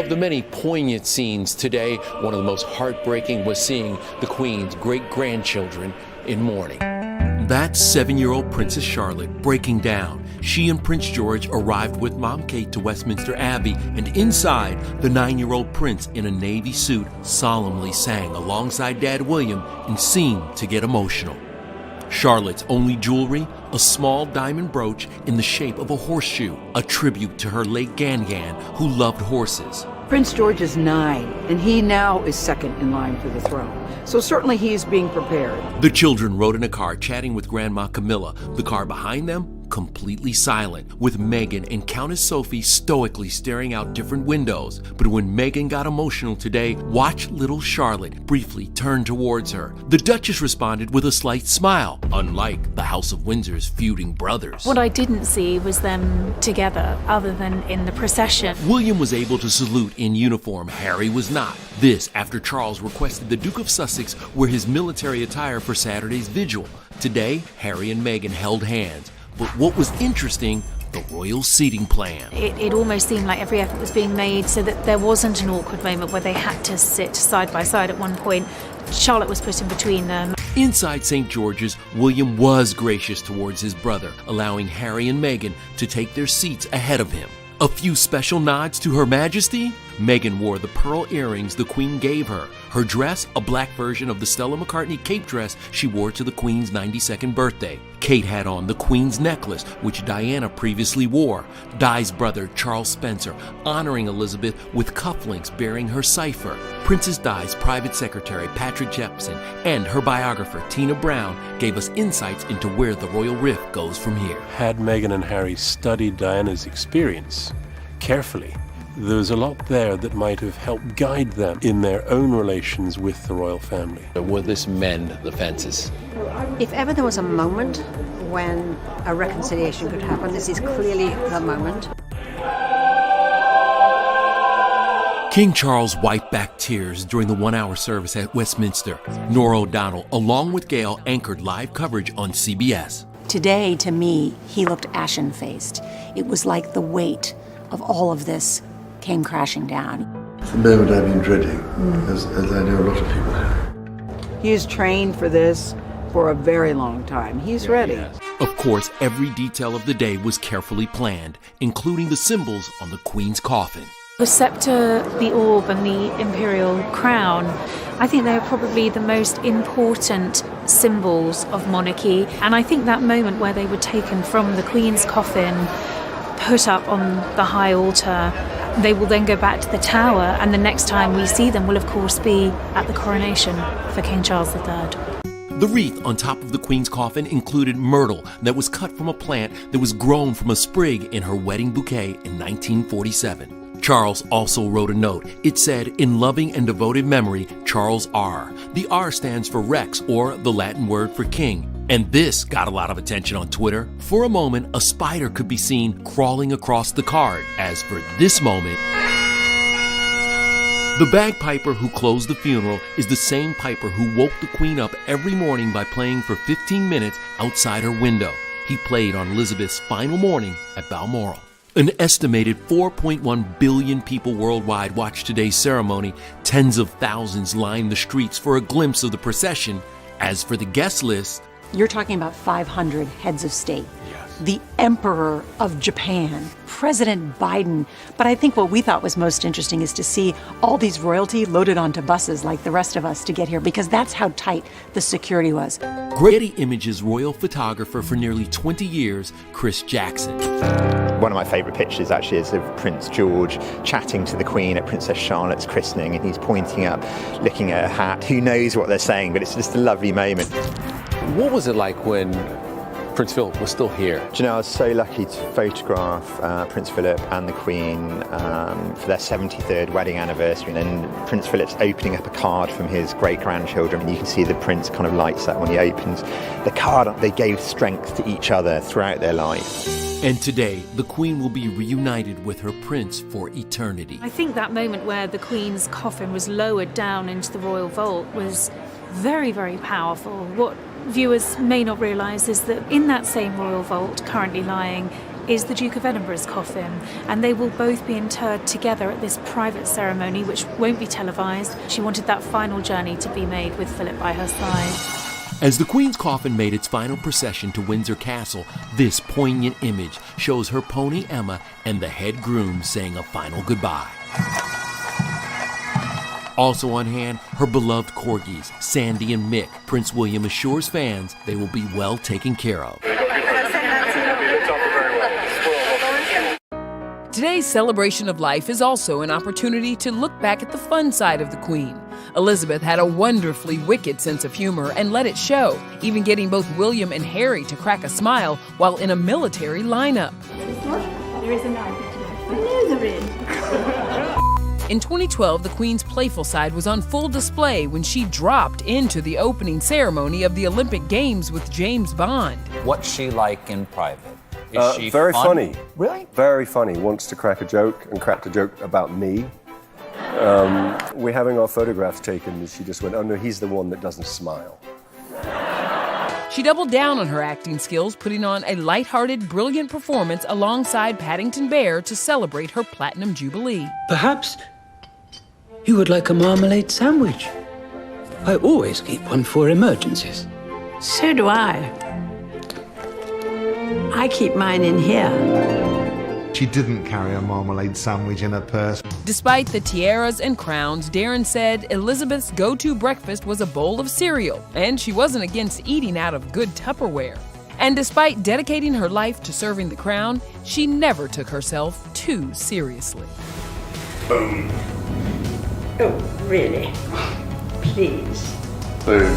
the many poignant scenes today, one of the most heartbreaking was seeing the Queen's great-grandchildren in mourning. That's 7-year-old Princess Charlotte breaking down. She and Prince George arrived with Mom Kate to Westminster Abbey, and inside, the 9-year-old prince in a navy suit solemnly sang alongside Dad William and seemed to get emotional. Charlotte's only jewelry, a small diamond brooch in the shape of a horseshoe, a tribute to her late Gan-Gan, who loved horses. Prince George is 9, and he now is second in line for the throne. So certainly he is being prepared. The children rode in a car chatting with Grandma Camilla. The car behind them, completely silent, with Meghan and Countess Sophie stoically staring out different windows. But when Meghan got emotional today, watch little Charlotte briefly turn towards her. The Duchess responded with a slight smile, unlike the House of Windsor's feuding brothers. What I didn't see was them together, other than in the procession. William was able to salute in uniform. Harry was not. This after Charles requested the Duke of Sussex wear his military attire for Saturday's vigil. Today, Harry and Meghan held hands. But what was interesting, the royal seating plan. It almost seemed like every effort was being made so that there wasn't an awkward moment where they had to sit side by side at one point. Charlotte was put in between them. Inside St. George's, William was gracious towards his brother, allowing Harry and Meghan to take their seats ahead of him. A few special nods to Her Majesty. Meghan wore the pearl earrings the Queen gave her. Her dress, a black version of the Stella McCartney cape dress she wore to the Queen's 92nd birthday. Kate had on the Queen's necklace, which Diana previously wore. Di's brother, Charles Spencer, honoring Elizabeth with cufflinks bearing her cipher. Princess Di's private secretary, Patrick Jepson, and her biographer, Tina Brown, gave us insights into where the royal rift goes from here. Had Meghan and Harry studied Diana's experience carefully, there was a lot there that might have helped guide them in their own relations with the royal family. Will this mend the fences? If ever there was a moment when a reconciliation could happen, this is clearly the moment. King Charles wiped back tears during the 1-hour service at Westminster. Norah O'Donnell, along with Gayle, anchored live coverage on CBS. Today, to me, he looked ashen-faced. It was like the weight of all of this came crashing down. It's the moment I've been dreading, as I know a lot of people have. He is trained for this for a very long time. He's ready. Of course, every detail of the day was carefully planned, including the symbols on the Queen's coffin. The scepter, the orb, and the imperial crown, I think they're probably the most important symbols of monarchy. And I think that moment where they were taken from the Queen's coffin, put up on the high altar, they will then go back to the Tower, and the next time we see them will of course be at the coronation for King Charles III. The wreath on top of the Queen's coffin included myrtle that was cut from a plant that was grown from a sprig in her wedding bouquet in 1947. Charles also wrote a note. It said, "In loving and devoted memory, Charles R." The R stands for Rex, or the Latin word for king. And this got a lot of attention on Twitter. For a moment, a spider could be seen crawling across the card. As for this moment, the bagpiper who closed the funeral is the same piper who woke the Queen up every morning by playing for 15 minutes outside her window. He played on Elizabeth's final morning at Balmoral. An estimated 4.1 billion people worldwide watched today's ceremony. Tens of thousands lined the streets for a glimpse of the procession. As for the guest list, You're talking about 500 heads of state. The Emperor of Japan, President Biden. But I think what we thought was most interesting is to see all these royalty loaded onto buses like the rest of us to get here, because that's how tight the security was. Getty Images royal photographer for nearly 20 years, Chris Jackson. One of my favourite pictures actually is of Prince George chatting to the Queen at Princess Charlotte's christening, and he's pointing up, looking at her hat. Who knows what they're saying, but it's just a lovely moment. What was it like when Prince Philip was still here? Do you know, I was so lucky to photograph Prince Philip and the Queen for their 73rd wedding anniversary, and then Prince Philip's opening up a card from his great-grandchildren, and you can see the Prince kind of lights up when he opens the card. They gave strength to each other throughout their life. And today, the Queen will be reunited with her Prince for eternity. I think that moment where the Queen's coffin was lowered down into the royal vault was very, very powerful. What viewers may not realise is that in that same royal vault, currently lying, is the Duke of Edinburgh's coffin, and they will both be interred together at this private ceremony, which won't be televised. She wanted that final journey to be made with Philip by her side. As the Queen's coffin made its final procession to Windsor Castle, this poignant image shows her pony Emma and the head groom saying a final goodbye. Also on hand, her beloved corgis, Sandy and Mick. Prince William assures fans they will be well taken care of. Today's celebration of life is also an opportunity to look back at the fun side of the Queen. Elizabeth had a wonderfully wicked sense of humor and let it show, even getting both William and Harry to crack a smile while in a military lineup. There is a knife. I know there is. In 2012, the Queen's playful side was on full display when she dropped into the opening ceremony of the Olympic Games with James Bond. What's she like in private? Is she very funny. Really? Very funny. Wants to crack a joke and cracked a joke about me. We're having our photographs taken and she just went, oh no, he's the one that doesn't smile. She doubled down on her acting skills, putting on a lighthearted, brilliant performance alongside Paddington Bear to celebrate her Platinum Jubilee. Perhaps you would like a marmalade sandwich. I always keep one for emergencies. So do I. I keep mine in here. She didn't carry a marmalade sandwich in her purse. Despite the tiaras and crowns, Darren said Elizabeth's go-to breakfast was a bowl of cereal, and she wasn't against eating out of good Tupperware. And despite dedicating her life to serving the crown, she never took herself too seriously. Oh, really? Please. Boom.